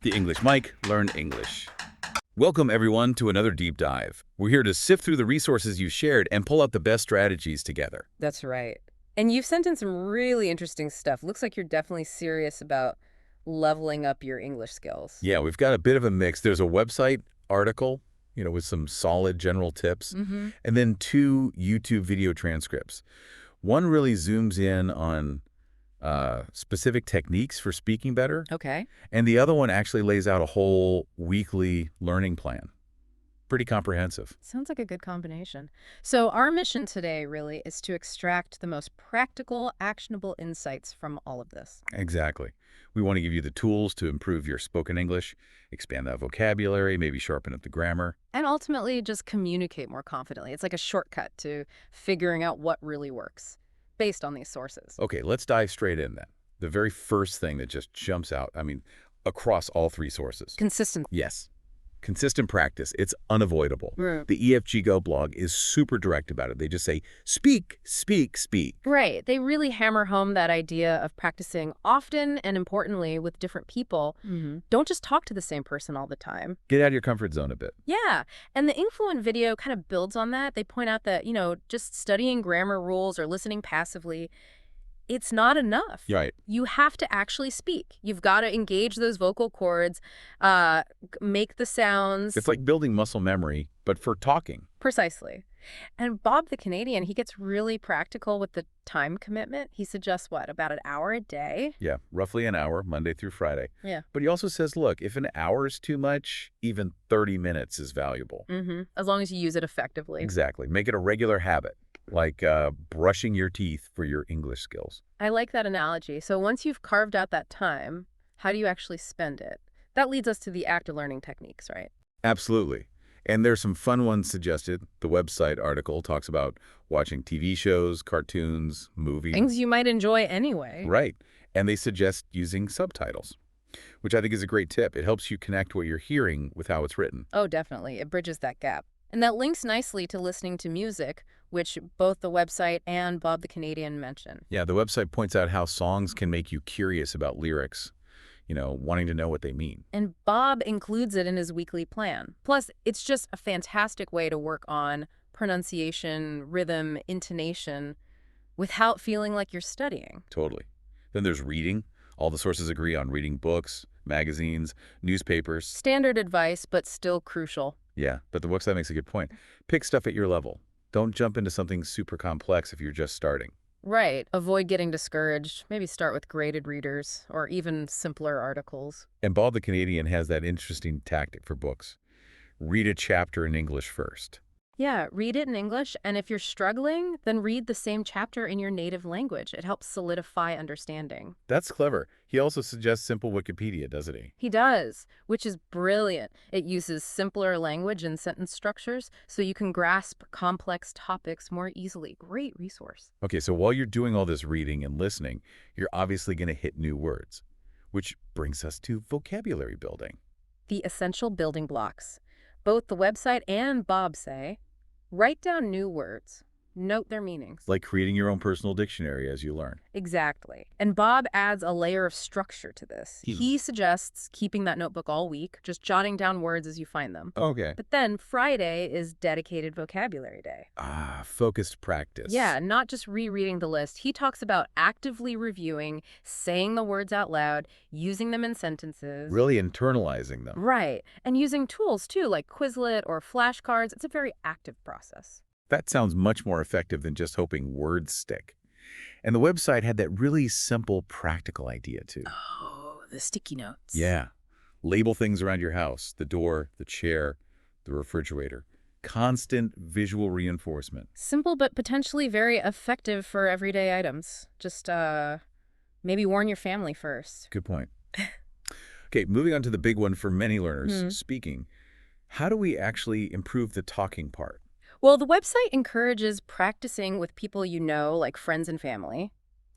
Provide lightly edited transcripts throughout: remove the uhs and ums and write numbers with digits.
The English Mike, Learn English. Welcome, everyone, to another deep dive. We're here to sift through the resources you've shared and pull out the best strategies together. That's right. And you've sent in some really interesting stuff. Looks like you're definitely serious about leveling up your English skills. Yeah, we've got a bit of a mix. There's a website article, with some solid general tips, Mm-hmm. and then 2 YouTube video transcripts. One really zooms in on specific techniques for speaking better, Okay. and the other one actually lays out a whole weekly learning plan. Pretty comprehensive. Sounds like a good combination. So our mission today really is to extract the most practical, actionable insights from all of this. Exactly. We want to give you the tools to improve your spoken English, expand that vocabulary, maybe sharpen up the grammar. And ultimately just communicate more confidently. It's like a shortcut to figuring out what really works based on these sources. Okay, let's dive straight in then. The very first thing that just jumps out, across all 3 sources. Consistent. Yes. Consistent practice. It's unavoidable. Right. The EFG Go blog is super direct about it. They just say, speak, speak, speak. Right. They really hammer home that idea of practicing often and importantly with different people. Don't just talk to the same person all the time. Get out of your comfort zone a bit. Yeah. And the Influent video kind of builds on that. They point out that, just studying grammar rules or listening passively, it's not enough. Right. You have to actually speak. You've got to engage those vocal cords, make the sounds. It's like building muscle memory, but for talking. Precisely. And Bob the Canadian, he gets really practical with the time commitment. He suggests, what, about an hour a day? Yeah, roughly an hour, Monday through Friday. Yeah. But he also says, look, if an hour is too much, even 30 minutes is valuable. As long as you use it effectively. Exactly. Make it a regular habit, like brushing your teeth for your English skills. I like that analogy. So once you've carved out that time, how do you actually spend it? That leads us to the active learning techniques, right? Absolutely. And there's some fun ones suggested. The website article talks about watching TV shows, cartoons, movies. Things you might enjoy anyway. Right. And they suggest using subtitles, which I think is a great tip. It helps you connect what you're hearing with how it's written. Oh, definitely. It bridges that gap. And that links nicely to listening to music, which both the website and Bob the Canadian mention. Yeah, the website points out how songs can make you curious about lyrics, wanting to know what they mean. And Bob includes it in his weekly plan. Plus, it's just a fantastic way to work on pronunciation, rhythm, intonation, without feeling like you're studying. Totally. Then there's reading. All the sources agree on reading books, magazines, newspapers. Standard advice, but still crucial. Yeah, but the website makes a good point. Pick stuff at your level. Don't jump into something super complex if you're just starting. Right. Avoid getting discouraged. Maybe start with graded readers or even simpler articles. And Bob the Canadian has that interesting tactic for books. Read a chapter in English first. Yeah, read it in English, and if you're struggling, then read the same chapter in your native language. It helps solidify understanding. That's clever. He also suggests simple Wikipedia, doesn't he? He does, which is brilliant. It uses simpler language and sentence structures so you can grasp complex topics more easily. Great resource. Okay, so while you're doing all this reading and listening, you're obviously going to hit new words, which brings us to vocabulary building. The essential building blocks. Both the website and Bob say, write down new words. Note their meanings. Like creating your own personal dictionary as you learn. Exactly. And Bob adds a layer of structure to this. He suggests keeping that notebook all week, just jotting down words as you find them. Okay. But then Friday is dedicated vocabulary day. Focused practice. Yeah, not just rereading the list. He talks about actively reviewing, saying the words out loud, using them in sentences. Really internalizing them. Right. And using tools, too, like Quizlet or flashcards. It's a very active process. That sounds much more effective than just hoping words stick. And the website had that really simple, practical idea, too. Oh, the sticky notes. Yeah. Label things around your house, the door, the chair, the refrigerator. Constant visual reinforcement. Simple but potentially very effective for everyday items. Just maybe warn your family first. Good point. Okay, moving on to the big one for many learners, speaking. How do we actually improve the talking part? Well, the website encourages practicing with people you know, like friends and family.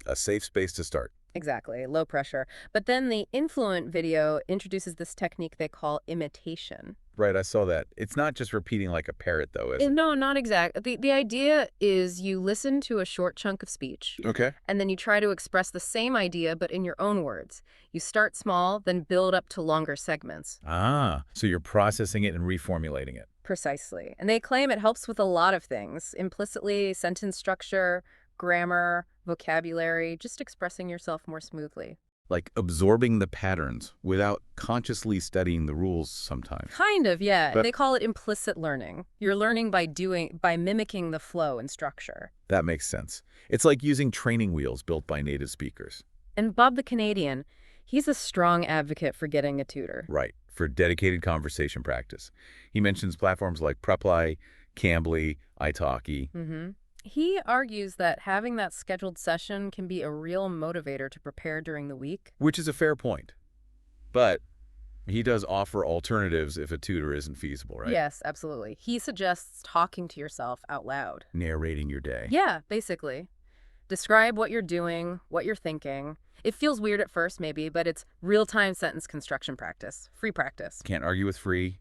A safe space to start. Exactly, low pressure. But then the Influent video introduces this technique they call imitation. Right, I saw that. It's not just repeating like a parrot, though, is it? No, not exact. The idea is you listen to a short chunk of speech, Okay. and then you try to express the same idea but in your own words. You start small, then build up to longer segments. Ah, so you're processing it and reformulating it. Precisely. And they claim it helps with a lot of things, implicitly, sentence structure, grammar, vocabulary, just expressing yourself more smoothly. Like absorbing the patterns without consciously studying the rules sometimes. Kind of, yeah. But They call it implicit learning. You're learning by mimicking the flow and structure. that makes sense. It's like using training wheels built by native speakers. And Bob the Canadian, he's a strong advocate for getting a tutor. Right, for dedicated conversation practice. He mentions platforms like Preply, Cambly, italki. He argues that having that scheduled session can be a real motivator to prepare during the week. Which is a fair point. But he does offer alternatives if a tutor isn't feasible, right? Yes, absolutely. He suggests talking to yourself out loud. Narrating your day. Yeah, basically. Describe what you're doing, what you're thinking. It feels weird at first, maybe, but it's real-time sentence construction practice. Free practice. Can't argue with free.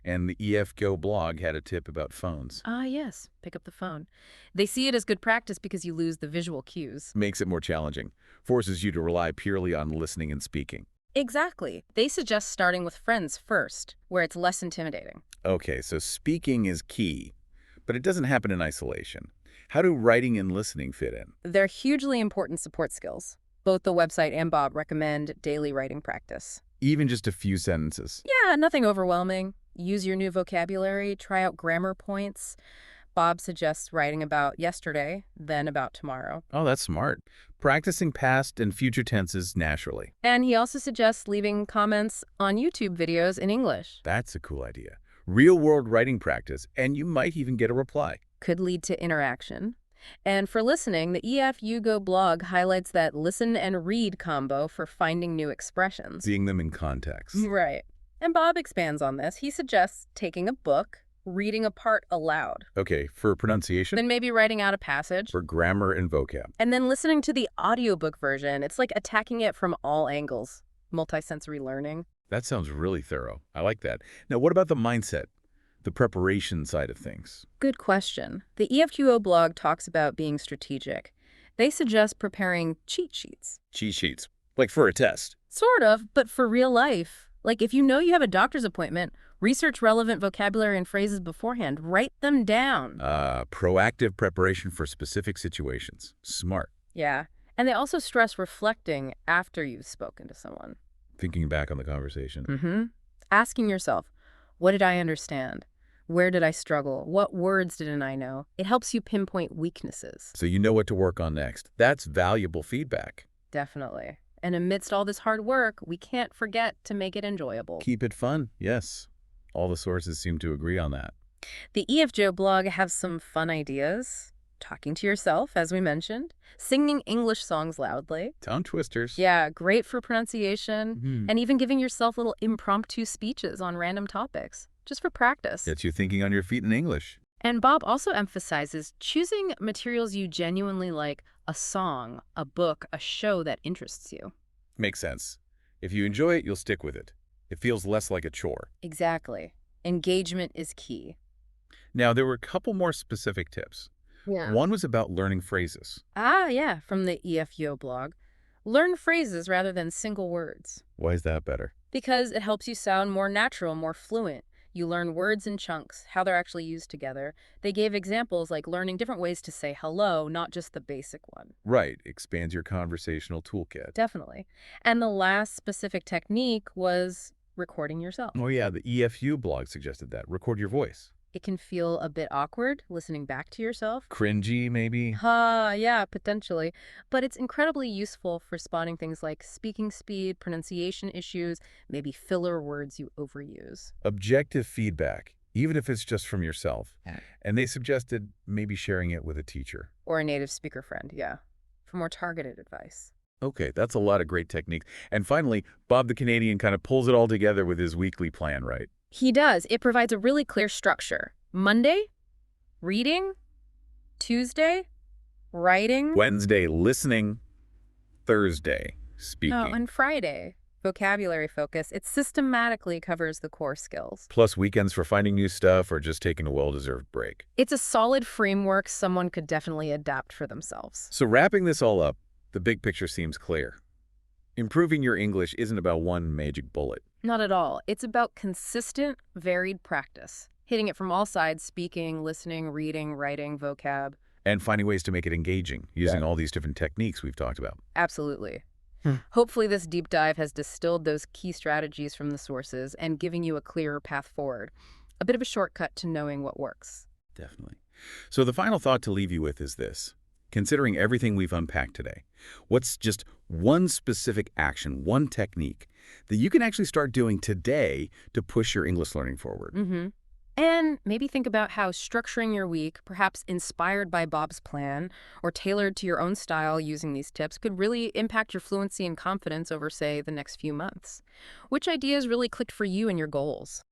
And the EFGO blog had a tip about phones. Ah, yes. Pick up the phone. They see it as good practice because you lose the visual cues. Makes it more challenging. Forces you to rely purely on listening and speaking. Exactly. They suggest starting with friends first, where it's less intimidating. Okay, so speaking is key, but it doesn't happen in isolation. How do writing and listening fit in? They're hugely important support skills. Both the website and Bob recommend daily writing practice. Even just a few sentences. Yeah, nothing overwhelming. Use your new vocabulary, try out grammar points. Bob suggests writing about yesterday, then about tomorrow. Oh, that's smart. Practicing past and future tenses naturally. And he also suggests leaving comments on YouTube videos in English. That's a cool idea. Real-world writing practice, and you might even get a reply. Could lead to interaction. And for listening, the EF Yugo blog highlights that listen and read combo for finding new expressions. Seeing them in context. Right. And Bob expands on this. He suggests taking a book, reading a part aloud, Okay, for pronunciation, then maybe writing out a passage, for grammar and vocab. and then listening to the audiobook version. It's like attacking it from all angles. Multisensory learning. That sounds really thorough. I like that. Now, what about the mindset? The preparation side of things? Good question. The EFQO blog talks about being strategic. They suggest preparing cheat sheets. Cheat sheets. Like for a test. Sort of, but for real life. Like if you know you have a doctor's appointment, research relevant vocabulary and phrases beforehand. Write them down. Proactive preparation for specific situations. Smart. Yeah. And they also stress reflecting after you've spoken to someone. Thinking back on the conversation. Mm-hmm. Asking yourself, what did I understand? Where did I struggle? What words didn't I know? It helps you pinpoint weaknesses. So you know what to work on next. That's valuable feedback. Definitely. And amidst all this hard work, we can't forget to make it enjoyable. Keep it fun. Yes. All the sources seem to agree on that. The EFJO blog has some fun ideas. Talking to yourself, as we mentioned. Singing English songs loudly. Tongue twisters. Yeah, great for pronunciation. Mhm. And even giving yourself little impromptu speeches on random topics, just for practice. Gets you thinking on your feet in English. And Bob also emphasizes choosing materials you genuinely like, a song, a book, a show that interests you. Makes sense. If you enjoy it, you'll stick with it. It feels less like a chore. Exactly. Engagement is key. Now, there were a couple more specific tips. Yeah. One was about learning phrases. Ah, yeah, from the EFUO blog. Learn phrases rather than single words. Why is that better? Because it helps you sound more natural, more fluent. You learn words in chunks, how they're actually used together. They gave examples like learning different ways to say hello, not just the basic one. Right. Expands your conversational toolkit. Definitely. And the last specific technique was recording yourself. Oh, yeah. The EFU blog suggested that. Record your voice. It can feel a bit awkward listening back to yourself. Cringy, maybe? Yeah, potentially. But it's incredibly useful for spotting things like speaking speed, pronunciation issues, maybe filler words you overuse. Objective feedback, even if it's just from yourself. And they suggested maybe sharing it with a teacher. Or a native speaker friend, yeah, for more targeted advice. Okay, that's a lot of great techniques. And finally, Bob the Canadian kind of pulls it all together with his weekly plan, right? He does. It provides a really clear structure. Monday, reading. Tuesday, writing. Wednesday, listening. Thursday, speaking. Oh, and Friday, vocabulary focus, it systematically covers the core skills. Plus weekends for finding new stuff or just taking a well-deserved break. It's a solid framework someone could definitely adapt for themselves. So wrapping this all up, the big picture seems clear. Improving your English isn't about one magic bullet. Not at all. It's about consistent, varied practice. Hitting it from all sides: speaking, listening, reading, writing, vocab. And finding ways to make it engaging, using all these different techniques we've talked about. Absolutely. Hopefully this deep dive has distilled those key strategies from the sources and giving you a clearer path forward. A bit of a shortcut to knowing what works. Definitely. So the final thought to leave you with is this. Considering everything we've unpacked today, what's just one specific action, one technique that you can actually start doing today to push your English learning forward? And maybe think about how structuring your week, perhaps inspired by Bob's plan or tailored to your own style using these tips, could really impact your fluency and confidence over, say, the next few months. Which ideas really clicked for you and your goals?